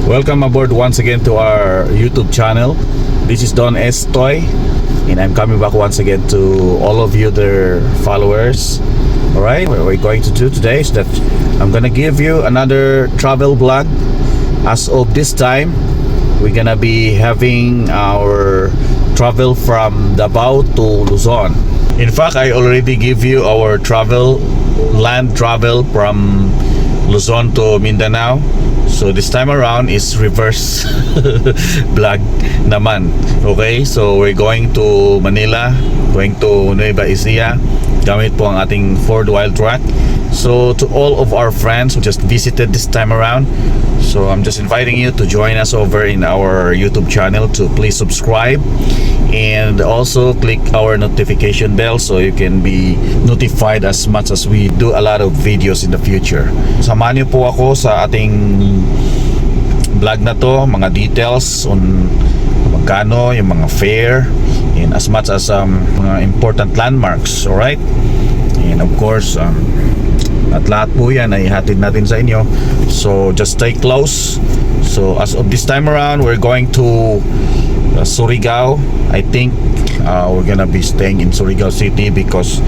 Welcome aboard once again to our YouTube channel. This is Don Estoy, and I'm coming back once again to all of you, their followers. Alright, what we're going to do today is that I'm gonna give you another travel vlog. As of this time, we're gonna be having our travel from Davao to Luzon. In fact, I already give you our land travel from Luzon to Mindanao. So this time around is reverse vlog naman. Okay, so we're going to Manila, going to Nueva Ecija, gamit po ang ating Ford WILDTRAK. So to all of our friends who just visited this time around, so I'm just inviting you to join us over in our YouTube channel, to please subscribe and also click our notification bell so you can be notified as much as we do a lot of videos in the future. Samahan niyo po ako sa ating vlog na to, mga details on magkano yung mga fare and as much as mga important landmarks. Alright, and of course at lahat po yan ay ihatid natin sa inyo, so just stay close. So as of this time around, we're going to Surigao. I think we're gonna be staying in Surigao City because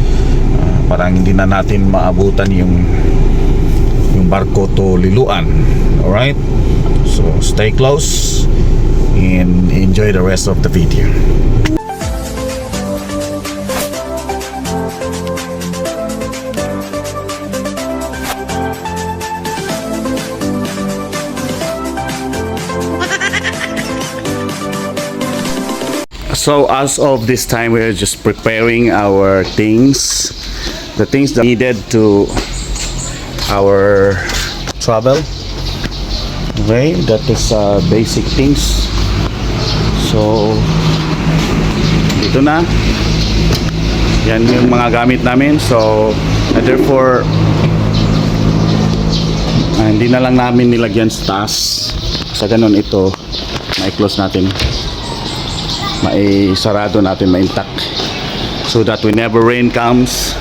parang hindi na natin maabutan yung barko to Liloan. Alright, so stay close and enjoy the rest of the video. So as of this time, we're just preparing our things, the things that needed to our travel. Okay, that is basic things. So dito na, yan yung mga gamit namin. So therefore hindi na lang namin nilagyan sa taas. Sa ganun, ito mai-close natin, mai-sarado natin, ma-intact, so that whenever rain comes,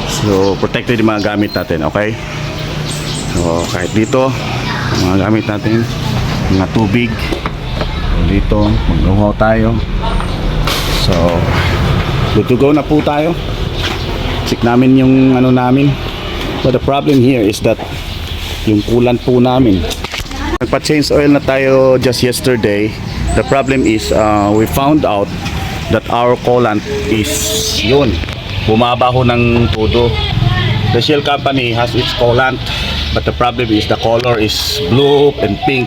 so protected yung mga gamit natin. Okay, so kahit dito mga gamit natin, mga tubig, so dito mag-uhaw tayo. So good to go na po tayo. Check namin yung ano namin, but the problem here is that yung coolant po namin, nagpa-change oil na tayo just yesterday. The problem is we found out that our coolant is yun, bumaba ho ng todo. The Shell company has its coolant, but the problem is the color is blue and pink.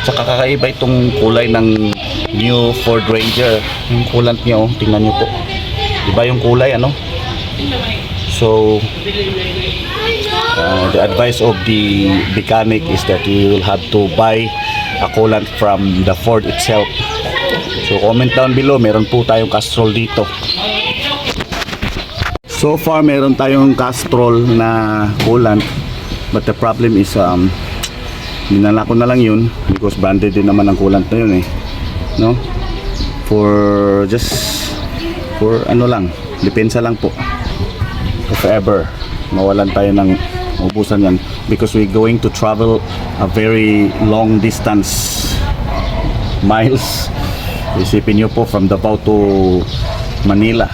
Saka kakaiba itong kulay ng new Ford Ranger. Yung coolant niya, tingnan nyo po, iba yung kulay, ano. So the advice of the mechanic is that you will have to buy a coolant from the Ford itself. So comment down below, meron po tayong Castrol dito. So far meron tayong Castrol na coolant, but the problem is dinala ko na lang yun because branded din naman ang coolant na yun, no, for ano lang, depensa lang po. If ever mawalan tayo ng ubusan yan, because we're going to travel a very long distance miles. Isipin nyo po, from Davao to Manila,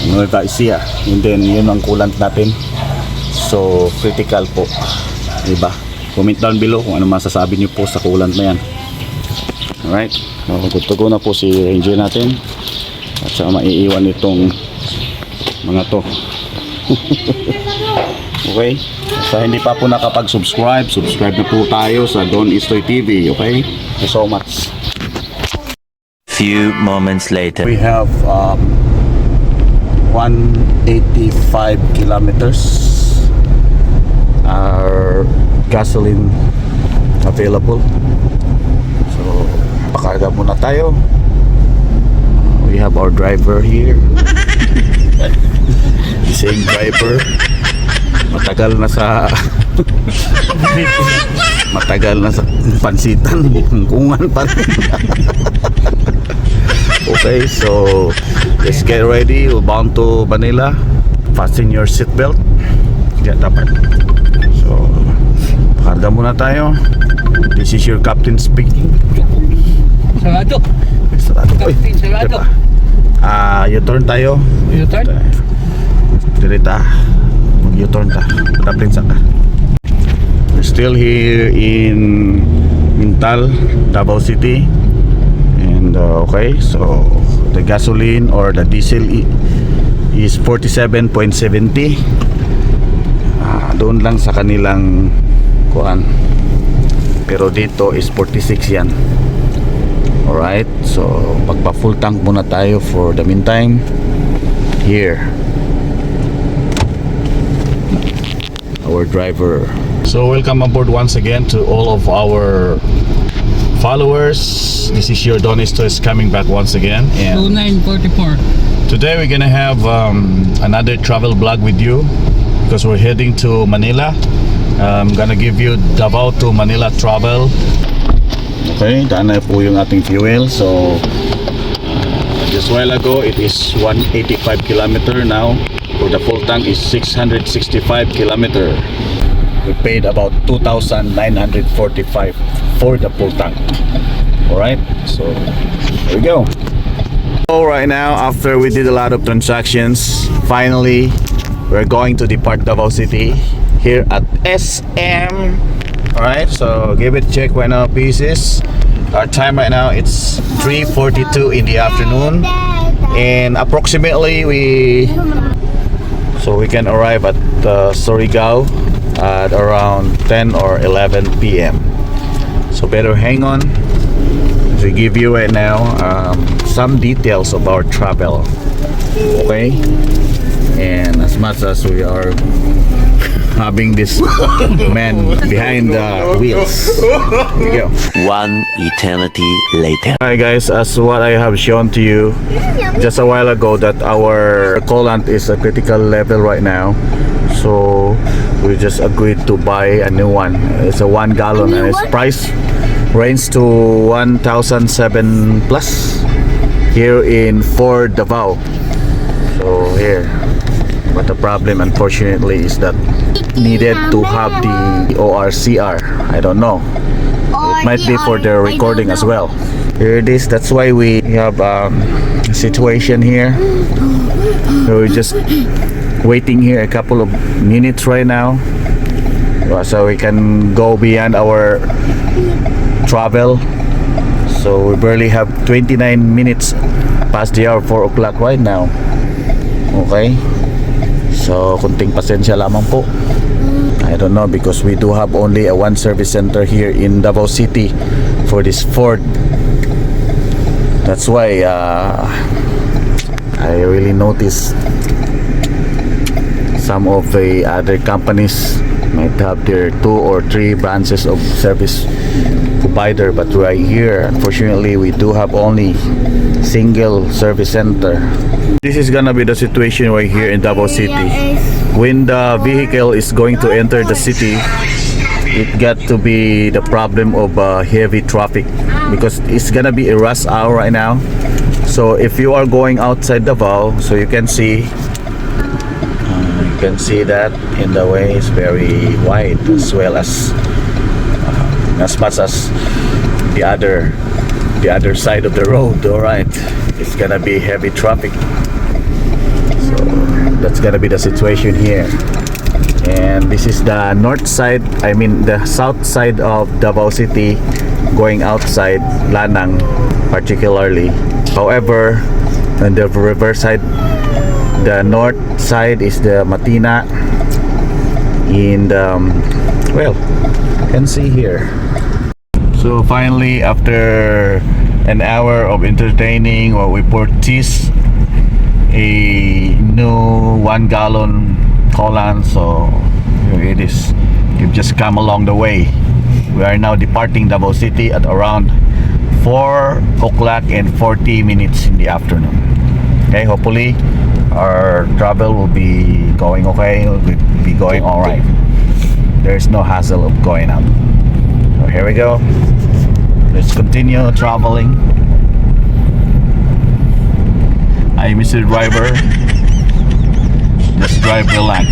Nueva Ecija, and then yun ang coolant natin, so critical po, diba? Comment down below kung ano masasabi nyo po sa coolant na yan. Alright, so good to go na po si Ranger natin, at saka maiiwan itong mga to. Okay, sa hindi pa po nakapag-subscribe, subscribe na po tayo sa Don Estoy TV. Okay, thank you so much. Few moments later, We have 185 kilometers our gasoline available. So pakarga muna tayo. We have our driver here. The same driver, matagal na sa pansitan, kungan pa rin. Okay, so let's get ready. We're bound to Manila. Fasten your seatbelt. Diyan dapat. So, pakarga muna tayo. This is your captain speaking. Sarado. Sarado. Captain, sarado. U-turn tayo. U-turn? Direta. Mag-U-turn ta. Captain saka. We're still here in Mintal, Davao City. And okay, so the gasoline or the diesel is 47.70. Doon lang sa kanilang kuan. Pero dito is 46 yan. Alright, so magpa full tank muna tayo for the meantime. Here, our driver. So welcome aboard once again to all of our followers. This is your Don Estos coming back once again, and 2944. today we're gonna have another travel vlog with you because we're heading to Manila. I'm gonna give you Davao to Manila travel. Okay, daan na po yung ating fuel. So just while ago it is 185 kilometer. Now for the full tank is 665 kilometer. We paid about 2,945 for the full tank. Alright, so there we go. So right now, after we did a lot of transactions, finally we're going to depart Davao City here at SM. Alright, so give it a check right now pieces. Our time right now it's 3:42 in the afternoon, and approximately we can arrive at Surigao at around 10 or 11 p.m. So better hang on as we give you right now some details of our travel. Okay, and as much as we are having this man behind the wheels. Here we go. One eternity later. Alright guys, as what I have shown to you just a while ago, that our coolant is a critical level right now. So we just agreed to buy a new one. It's a 1 gallon and its price range to 1,007 plus here in Fort Davao. So here, but the problem unfortunately is that needed to have the ORCR. I don't know. It might be for the recording as well. Here it is. That's why we have a situation here. We're just waiting here a couple of minutes right now, so we can go beyond our travel. So we barely have 29 minutes past the hour 4 o'clock right now. Okay, so kunting pasensya lamang po. I don't know, because we do have only a one service center here in Davao City for this Ford. That's why I really noticed some of the other companies might have their 2 or 3 branches of service provider, but right here unfortunately we do have only single service center. This is gonna be the situation right here in Davao City. When the vehicle is going to enter the city, it got to be the problem of heavy traffic, because it's gonna be a rush hour right now. So if you are going outside Davao, so you can see that in the way is very wide, as well as much as the other side of the road. All right, it's gonna be heavy traffic. So that's gonna be the situation here. And this is the north side, I mean the south side of Davao City, going outside Lanang particularly. However, on the reverse side, the north side is the Matina. And well, you can see here. So finally, after an hour of entertaining, we purchased a new 1 gallon coolant. So here it is. We've just come along the way. We are now departing Davao City at around 4 o'clock and 40 minutes in the afternoon. Okay, hopefully our travel will be going okay. Will be going all right. There's no hassle of going out. So here we go. Let's continue traveling. Hi, Mr. Driver. Just drive relax.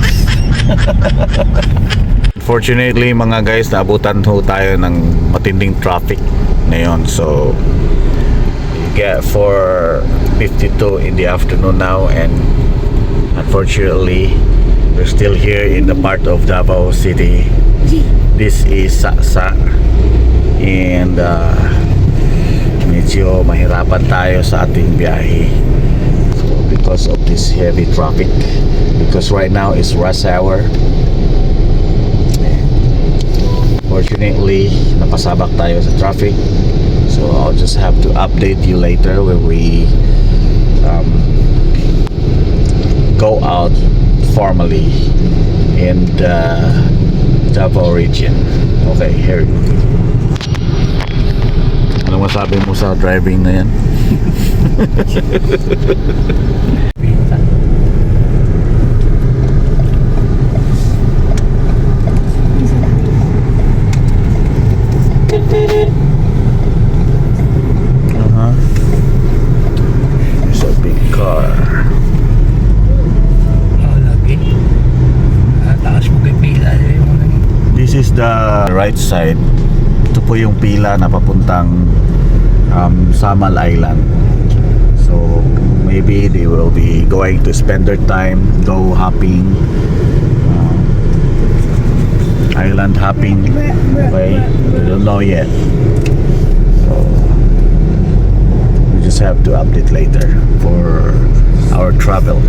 Fortunately mga guys, naabutan ho tayo ng matinding traffic ngayon. So you get 4:52 in the afternoon now, and unfortunately we're still here in the part of Davao City. This is Saksa, and medyo mahirapan tayo sa ating biyahe because of this heavy traffic, because right now is rush hour. Fortunately, napasabak tayo sa traffic, so I'll just have to update you later when we go out formally in the Davao region. Okay, here we go. Ano masabi mo sa driving na yan? It's a big car. Lagi. Taas mo kay pila. This is the right side. Ito po yung pila na papuntang Samal Island. So maybe they will be going to spend their time go hopping, island hopping. Okay, we don't know yet. So we just have to update later for our travel.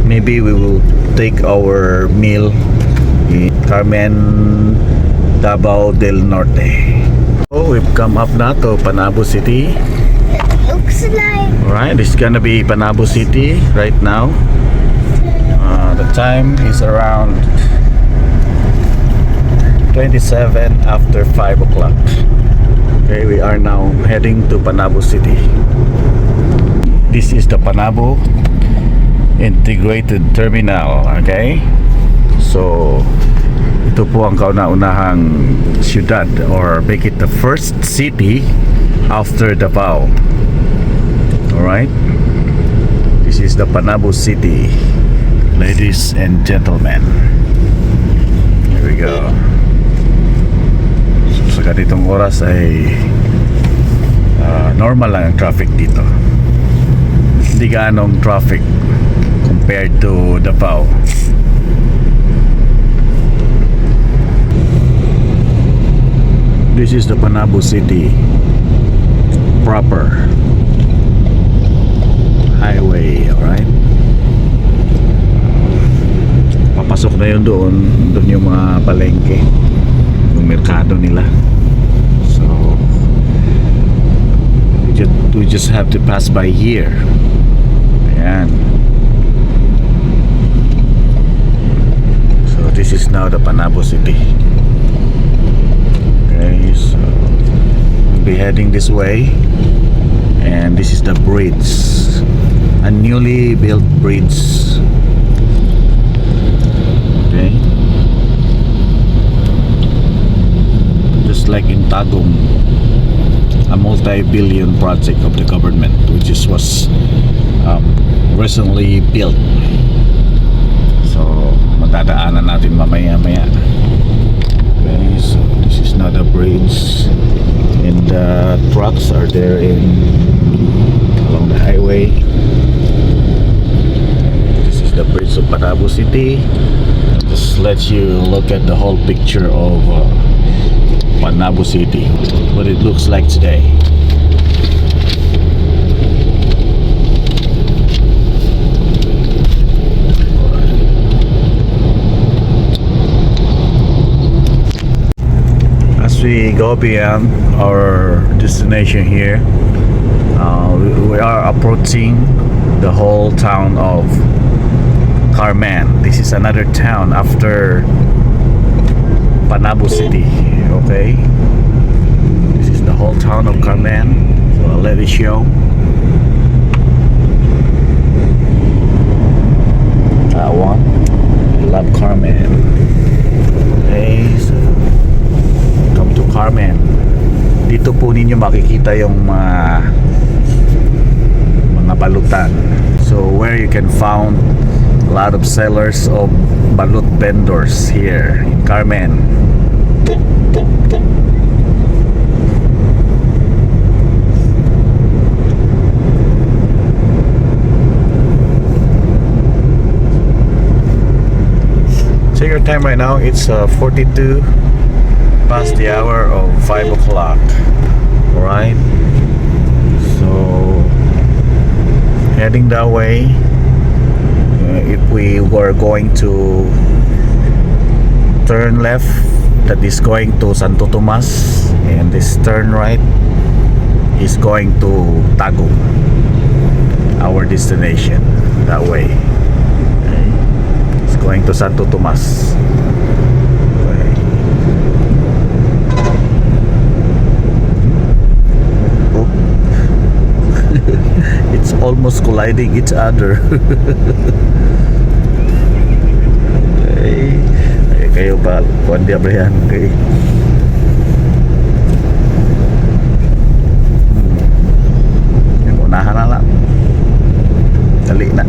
Maybe we will take our meal in Carmen, Davao del Norte. Oh, we've come up na to Panabo City. Looks like Alright, this is gonna be Panabo City right now. The time is around 27 after 5 o'clock. Okay, we are now heading to Panabo City. This is the Panabo Integrated Terminal. Okay, so ito po ang kauna-unahang syudad, or make it the first city after Davao. Alright, this is the Panabo City, ladies and gentlemen. Here we go. So sa ganitong oras ay normal lang ang traffic dito. Hindi gaanong traffic compared to Davao. This is the Panabo City proper highway. Alright, papasok na yun doon yung mga palengke, yung merkado nila. So we just have to pass by here. Ayan. So this is now the Panabo City. Okay, so we'll be heading this way, and this is the bridge, a newly built bridge. Okay, just like in Tagum, a multi-billion project of the government which was recently built. So matadaanan natin mamaya-maya. Okay, so this is not a bridge, and the trucks are there along the highway. This is the bridge of Panabo City. Just let you look at the whole picture of Panabo City, what it looks like today. As we go beyond our destination here, we are approaching the whole town of Carmen. This is another town after Panabo City. Okay, this is the whole town of Carmen. So I'll let it show. That one, love Carmen. Okay, so come to Carmen. Dito po ninyo makikita yung mga balutan. So where you can found A lot of sellers of balut vendors here in Carmen. Check your time right now. It's 42 past the hour of 5 o'clock. Alright, so heading that way. If we were going to turn left, that is going to Santo Tomas, and this turn right is going to Tagum, our destination. That way, okay. It's going to Santo Tomas. Okay. Oh. It's almost colliding each other. Okay. Kayo ba? Kuan di abrihan. Okay. Yung unahan na lang. Dali na.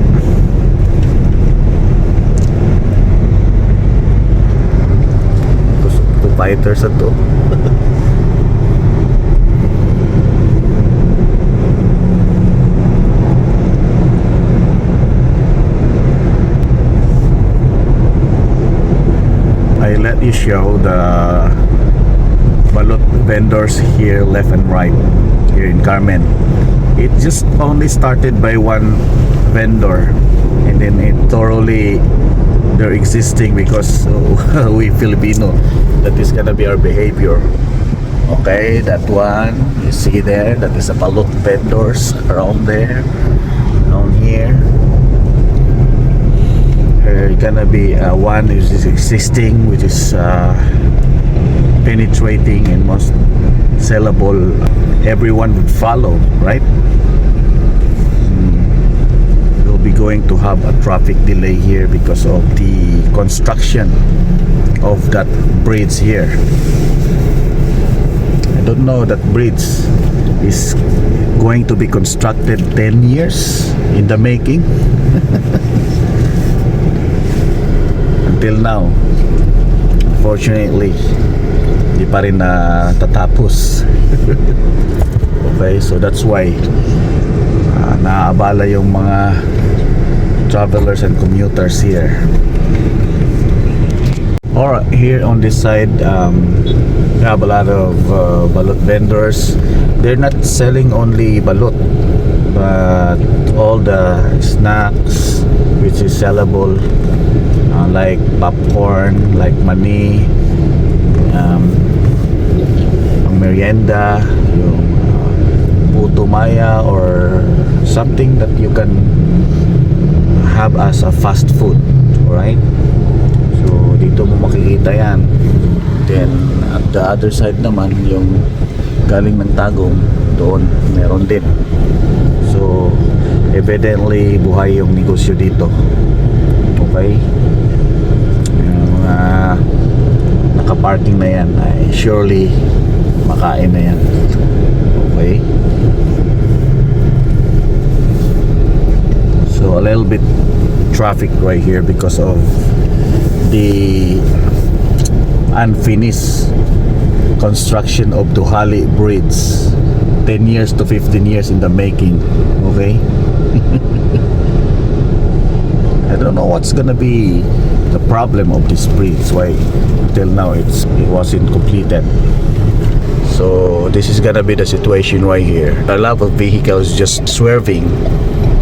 Two fighters sa to. I let you show the balut vendors here left and right here in Carmen. It just only started by one vendor, and then it thoroughly they're existing because we Filipino, that is gonna be our behavior. Okay, that one you see there, that is a balut vendors around there, around here. Gonna be one which is existing, which is penetrating and most sellable. Everyone would follow, right? We'll be going to have a traffic delay here because of the construction of that bridge here. I don't know, that bridge is going to be constructed 10 years in the making. Until now, fortunately, di pa rin na tatapos. Okay, so that's why naabala yung mga travelers and commuters here. Alright, here on this side, we have a lot of balut vendors. They're not selling only balut, but all the snacks which is sellable, like popcorn, like mani, ang merienda, yung puto maya, or something that you can have as a fast food. Alright, so dito mo makikita yan. Then at the other side naman, yung galing ng Tagum, doon meron din. So evidently buhay yung negosyo dito. Okay, yung mga nakaparking na yan ay surely makain na yan. Okay, so a little bit traffic right here because of the unfinished construction of Duhali Bridge. 10 years to 15 years in the making. Okay. I don't know what's gonna be the problem of this bridge, why till now it wasn't completed. So this is gonna be the situation right here. A lot of vehicles just swerving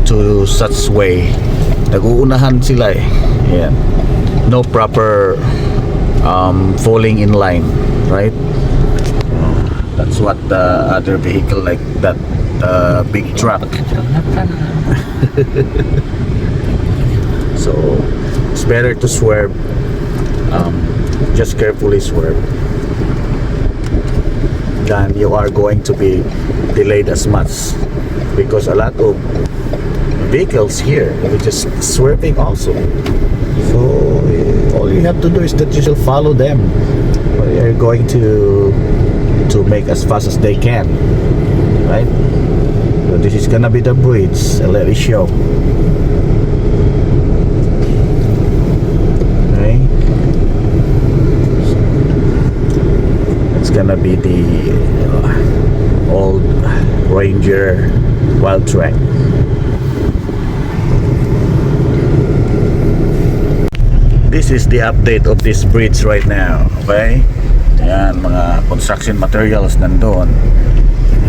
to such way. Nag-uunahan sila eh. Yeah. No proper falling in line, right? That's what the other vehicle, like that big truck. So it's better to swerve, just carefully swerve, than you are going to be delayed as much, because a lot of vehicles here are just swerving also. So all you have to do is that you should follow them. They're going to make as fast as they can, right? So this is gonna be the bridge. I'll let it show. gonna be the old Ranger WILDTRAK. This is the update of this bridge right now. Okay, yan, mga construction materials nandun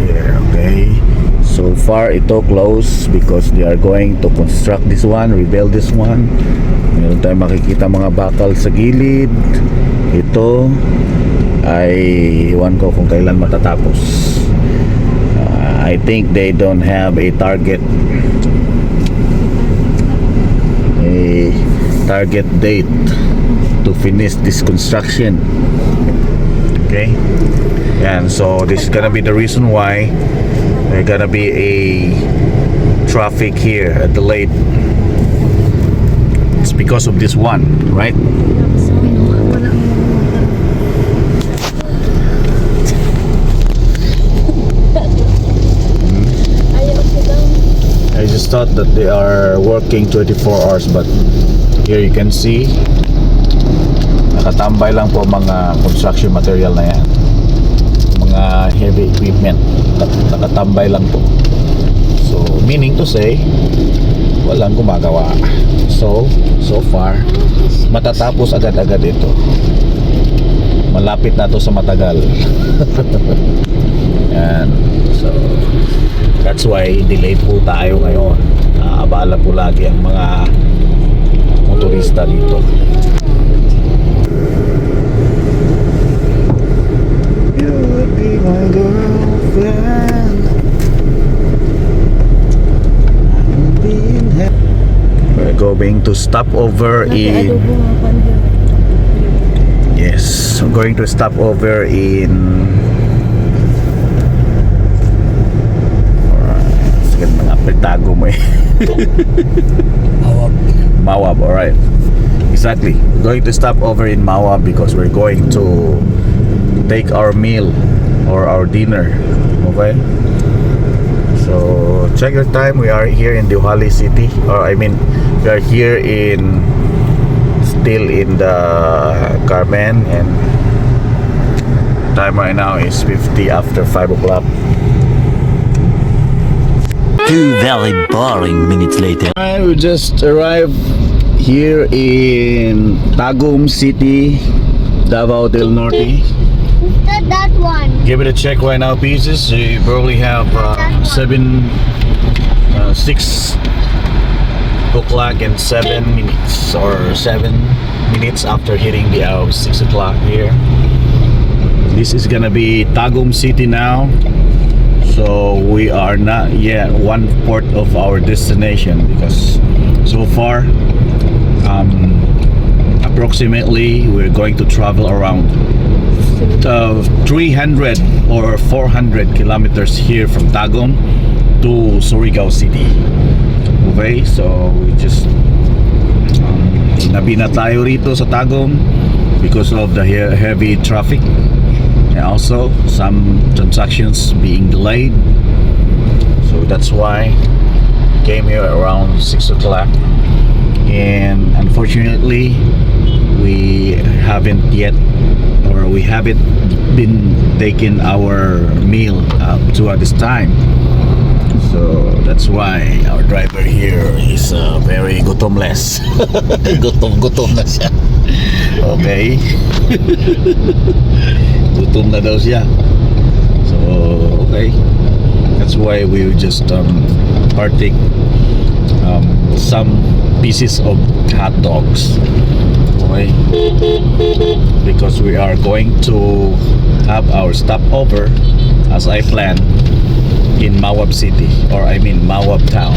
here. Okay, so far ito close because they are going to construct this one, rebuild this one. Meron tayong makikita mga bakal sa gilid. Ito ay iwan ko kung kailan matatapos. I think they don't have a target date to finish this construction. Okay, and so this is gonna be the reason why there's gonna be a traffic here delayed. It's because of this one, right? I just thought that they are working 24 hours, but here you can see nakatambay lang po mga construction material na yan, mga heavy equipment nakatambay lang po. So meaning to say walang gumagawa. So far matatapos agad-agad ito. Malapit na to sa matagal. Yan. So that's why delayed po tayo ngayon. Abala po lagi ang mga motorista dito. You would be my girlfriend. We're going to stop over in... Yes, I'm going to stop over in... Sige, mga petago mo eh. Mawab, alright. Exactly. We're going to stop over in Mawab because we're going to take our meal or our dinner. Okay? So, check your time. We are here in Diwali City. Or I mean, we are here in... Still in the Carmen. And time right now is 50 after 5 o'clock. 2 very boring minutes later. We just arrived here in Tagum City, Davao del Norte. That one. Give it a check right now, pieces. You probably have 6 o'clock and 7 minutes, or 7 minutes after hitting the hour 6 o'clock here. This is gonna be Tagum City now. So we are not yet 1/4 of our destination because so far approximately we're going to travel around 300 or 400 kilometers here from Tagum to Surigao City. Okay, so we just nabi na tayo rito sa Tagum because of the heavy traffic. And also some transactions being delayed, so that's why we came here around 6 o'clock, and unfortunately we haven't been taking our meal up to this time. So that's why our driver here is very gutomless. gutom na siya. Okay. Gutom na daw siya. So okay, that's why we just partake some pieces of hot dogs. Okay, because we are going to have our stopover as I planned in Mawab City, or I mean Mawab town.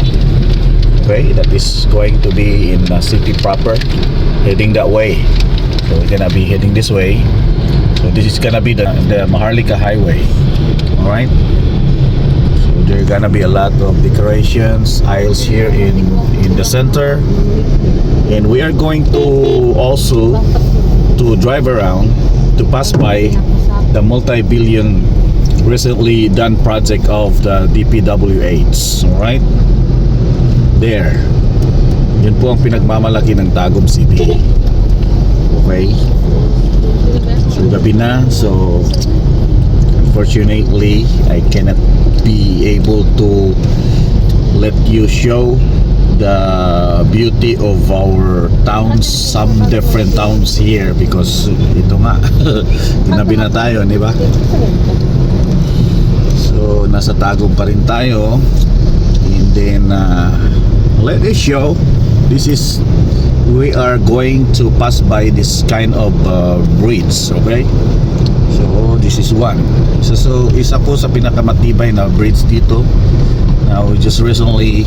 Okay, that is going to be in the city proper, heading that way. So we're gonna be heading this way. So this is gonna be the Maharlika Highway. Alright, so there are gonna be a lot of decorations, aisles here in the center, and we are going to also to drive around to pass by the multi-billion recently done project of the DPWH. Alright, there, yun po ang pinagmamalaki ng Tagum City. Okay, so gabi na, so unfortunately I cannot be able to let you show the beauty of our towns, some different towns here, because ito nga tinabi na tayo, di ba? So nasa Tagum pa rin tayo, and then let us show. This is, we are going to pass by this kind of bridge, okay? So this is one. So isa po sa pinakamatibay na bridge dito. Now we just recently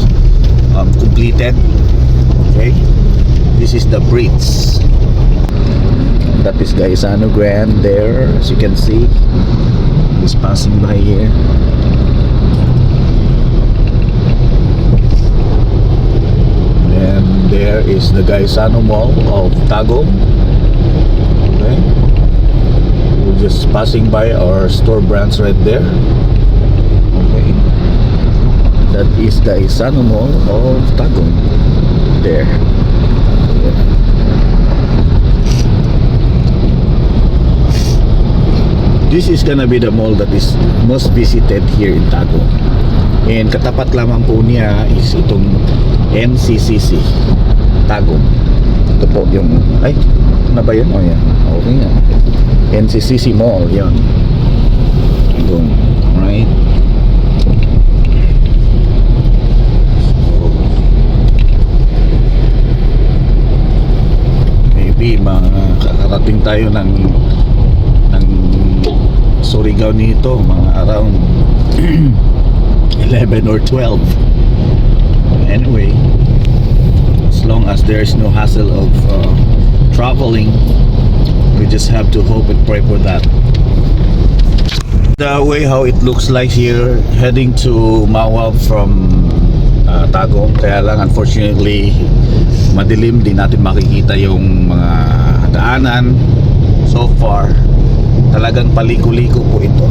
completed. Okay, this is the bridge. That is Gaisano Grand there, as you can see. Is passing by here. And there is the Gaisano Mall of Tagum. Okay, we're just passing by our store branch right there. Okay, that is Gaisano Mall of Tagum there. Yeah. This is gonna be the mall that is most visited here in Tagum, and katapat lamang po niya is itong NCCC Tagum. Ito po yung, ay, ano ba yun? Oh yan, okay nga, NCCC Mall, yun. Tagum, right? Maybe makakarating tayo ng Surigao nito mga around 11 or 12. Anyway, as long as there's no hassle of traveling, we just have to hope and pray for that. The way how it looks like here heading to Mawab from Tagum, kaya lang unfortunately madilim, di natin makikita yung mga daanan so far. Talagang paliko-liko po ito,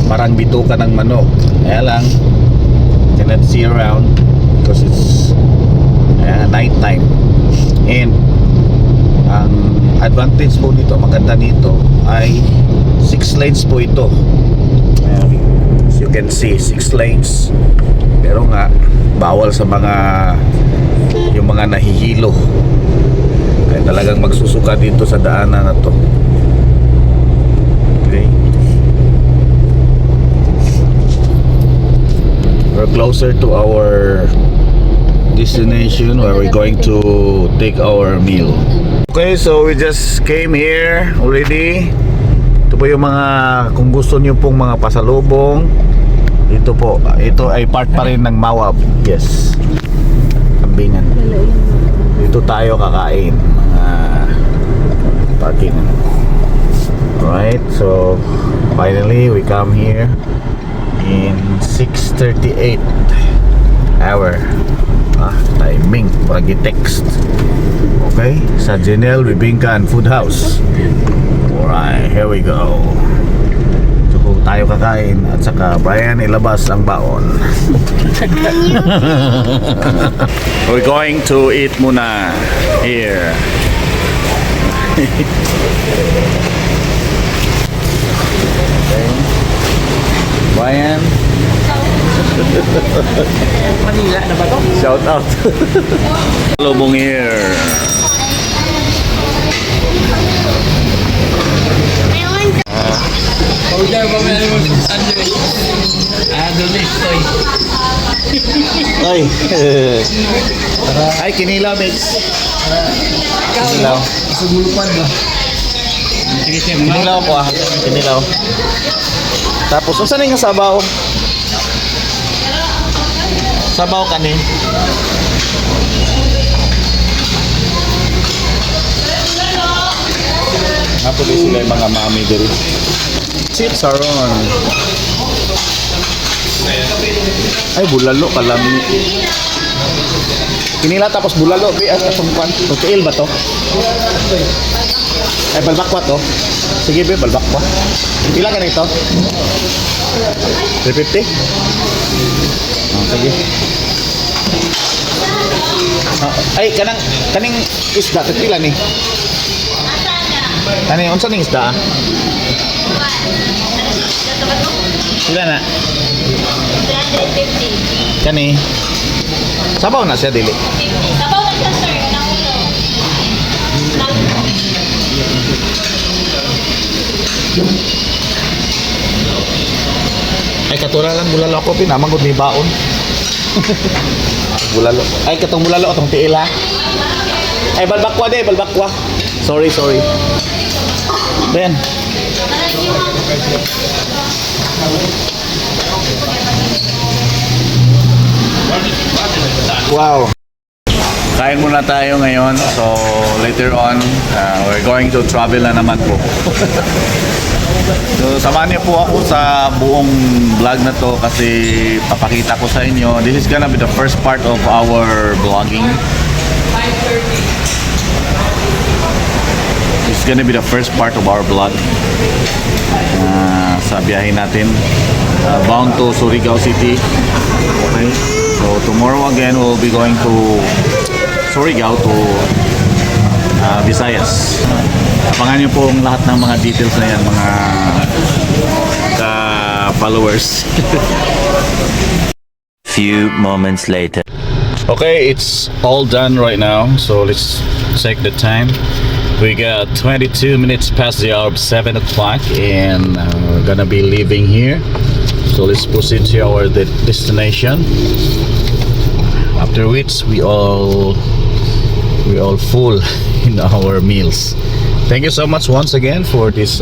parang bituka ng manok, kaya lang cannot see around because it's night time. And ang advantage po nito, maganda nito, ay 6 lanes po ito. As you can see, 6 lanes, pero nga bawal sa mga yung mga nahihilo, kaya talagang magsusuka dito sa daanan na to. Okay, we're closer to our destination where we're going to take our meal. Okay, so we just came here already. Ito po yung mga, kung gusto niyo pong mga pasalubong, ito po, ito ay part pa rin ng Mawab. Yes, kambingan. Dito tayo kakain, mga parking. Alright, so finally we come here in 6:38 hour. Timing, pagi text. Okay, sa Janelle Bibingka Food House. Alright, here we go. So tayo kakain at saka Brian ilabas ang baon. We're going to eat muna here. Brian, Manila na ba to? shout out. Lubong here. I want Order ba may Andre? Adonis toy. Ay. Ay, kinilaw mix. Kinilaw. Sugulupan ba? Sige siya. Kinilaw ko ah. Kinilaw. Tapos, saan yung sabaw? Sabaw kanin. Tapos sila yung mga mami dito. Chips are on. Ay, bulalo kalami. Kinila tapos bulalo. Kasumpan. Hotel ba to? Ay, balbakwa to. Sige, be, balbakwa. Pila ka nito? 350? Oh, sige. Ay, kaning isda, pila ni? Kaning, unsa ning isda? Sila na. 350. Kani. Sabaw na siya dili. 50. Sabaw na siya, sir. Kanang ulo. Ay katulad lang bulalo ako pinamangod ni baon. Bulalo. Ay katong bulalo atong tiil ha. Ay balbakwa de, balbakwa. Sorry. Ben. Wow. Kain muna tayo ngayon. So later on, we're going to travel na naman po. So samahan niyo po ako sa buong vlog na to kasi papakita ko sa inyo. This is gonna be the first part of our vlogging. This is gonna be the first part of our vlog. Sa biyahe natin. Bound to Surigao City. Okay. So tomorrow again we'll be going to Surigao to Visayas. Abangan niyo po ang lahat ng mga details na yan, mga followers. Few moments later. Okay, it's all done right now. So let's check the time. We got 22 minutes past the hour of 7 o'clock and we're gonna be leaving here. So let's proceed to our destination. After which we all full in our meals. Thank you so much once again for this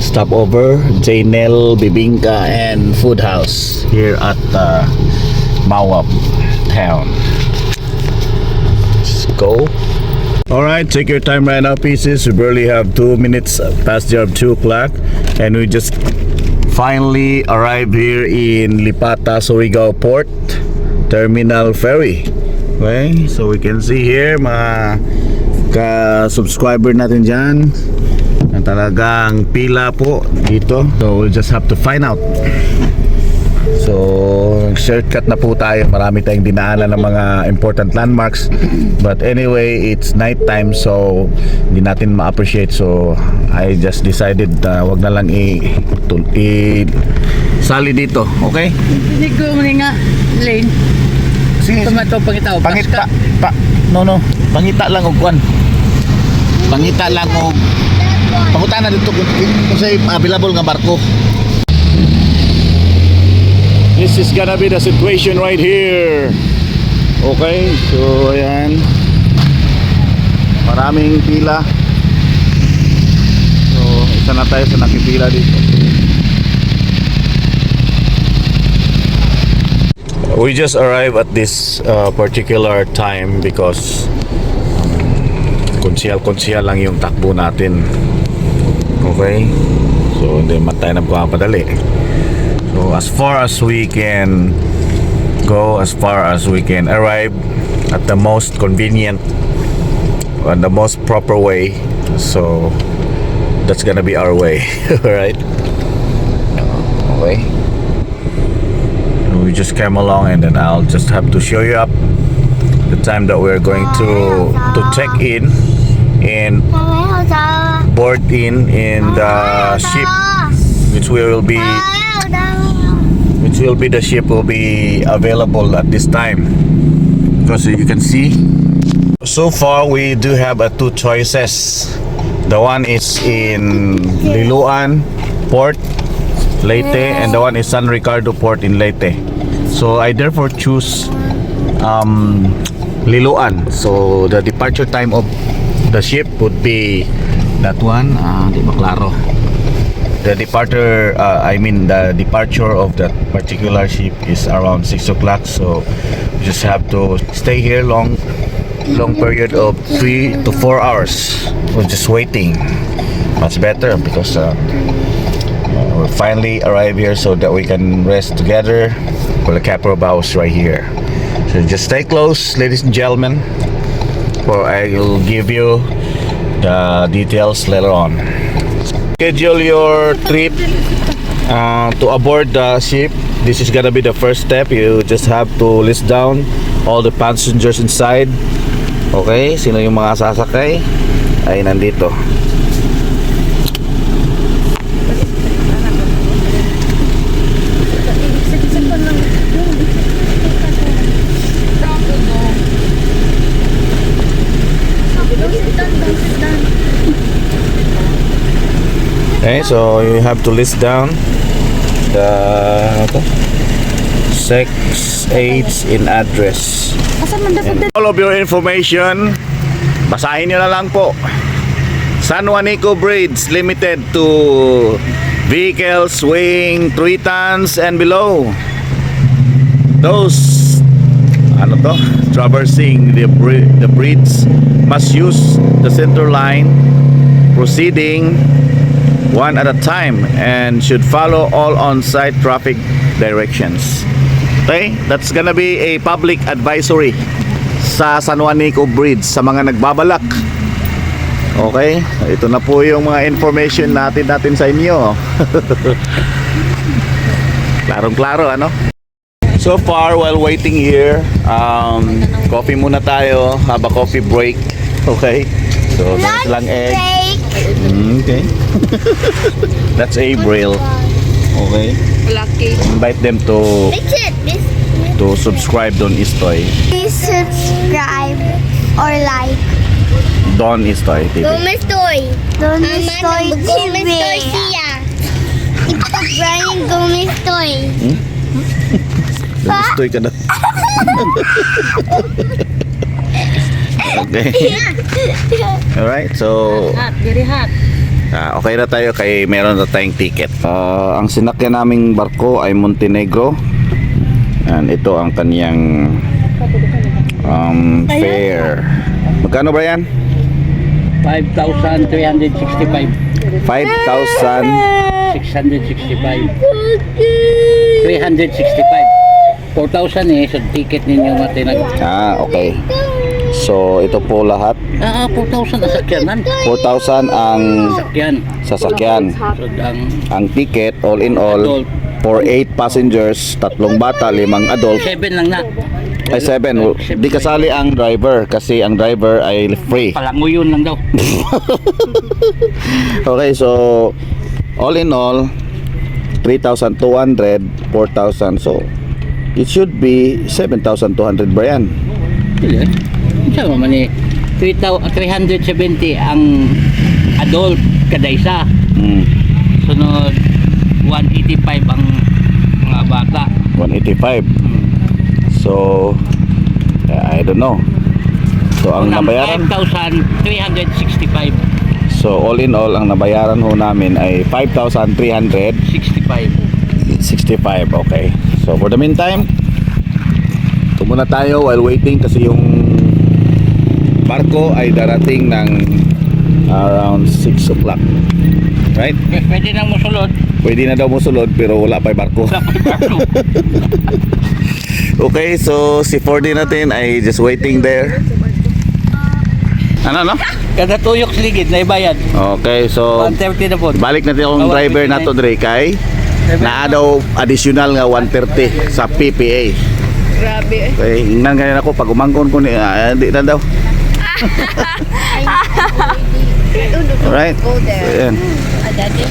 stopover, Jaynel Bibingka and Food House here at Mawab town. Let's go. Alright, take your time right now, pieces. We barely have 2 minutes past the hour of 2 o'clock and we just finally arrived here in Lipata, Surigao Port Terminal Ferry. Okay, so we can see here mga ka-subscriber natin dyan na talagang pila po dito. So we'll just have to find out. So shortcut na po tayo. Marami tayong dinaanan ng mga important landmarks. But anyway, it's night time so hindi natin ma-appreciate. So I just decided wag na lang sali dito. Okay? Hindi ko nga, Lane. Sige. Tumato pangitaw. Pangita. No. Pangita lang og kwan. Pangita lang og pangutan na dito kung say available nga barko. This is gonna be the situation right here. Okay, so ayan. Maraming pila. So isa na tayo sa nakipila dito. We just arrived at this particular time because konsyal lang yung takbo natin. Okay, so hindi man tayo nagpapadali. So as far as we can go, as far as we can arrive at the most convenient and the most proper way, so that's gonna be our way. Alright, okay, we just came along and then I'll just have to show you up the time that we're going to check in and board in the ship, which will be the ship will be available at this time. Because you can see so far we do have two choices. The one is in Liloan Port Leyte and the one is San Ricardo Port in Leyte. So I therefore choose Liloan. So the departure time of the ship would be that one. Di ba klaro? The departure, the departure of that particular ship is around 6 o'clock. So we just have to stay here long period of 3 to 4 hours. We're just waiting. Much better because we finally arrived here so that we can rest together for the Capro Bows right here. So just stay close, ladies and gentlemen, for I will give you the details later on. Schedule your trip to aboard the ship. This is gonna be the first step. You just have to list down all the passengers inside. Okay, sino yung mga sasakay ay nandito. Okay, so you have to list down the sex, age, and address. And all of your information, basahin nyo na lang po. San Juanico Bridge limited to vehicles weighing 3 tons and below. Those traversing the bridge must use the center line, proceeding one at a time, and should follow all on-site traffic directions. Okay, that's gonna be a public advisory sa San Juanico Bridge sa mga nagbabalak. Okay, ito na po yung mga information natin sa inyo. Klarong-klaro, ano? So far, while waiting here, coffee muna tayo. Have a coffee break. Okay, so that's lang egg. Okay. That's April. Okay. Invite them to subscribe Don Istoy. Please subscribe or like. Don Istoy TV. Gumistoy. Gumistoy TV. Siya. Ito Brian Gumistoy. Gumistoy ka na. Okay. Alright, so Hot, very hot. okay na tayo kay meron na tayong ticket. Ang sinakyan naming barko ay Montenegro. And ito ang kaniyang fare. Magkano ba yan? 5,365. 5,000. 665. 365. 4,000 eh, so ticket ninyo matinag. Okay. So ito po lahat. 4,000 nasakyanan. 4,000 ang Sakyan. sasakyan. So Ang ticket all in all Adult. for 8 passengers, 3 bata, 5 adult. 7 lang na. Ay 7. Di kasali ang driver kasi ang driver ay free. Palanguyon lang daw. Okay, so all in all 3,200, 4,000. So it should be 7,200 ba yan? Hindi. Saan mo man eh. 370 ang adult kada isa. Sunod 185 ang mga bata. 185. So I don't know. So ang nabayaran 5,365. So all in all ang nabayaran ho namin ay 5,365. 65. Okay. So for the meantime, ito muna tayo while waiting kasi yung barko ay darating ng around 6 o'clock. Right? Pwede nang musulod. Pwede na daw musulod pero wala pa yung barko. Okay, so si 4D natin ay just waiting there. Ano? Kada tuyok ligid na ibayad. Okay, so 130 na po. balik natin akong driver na to Dre kay naa daw additional nga 130 sa PPA. Grabe. Okay, ingnan ganyan ako pag umangkon ko ni di na daw. Alright. Go there. Ayan. Daddy.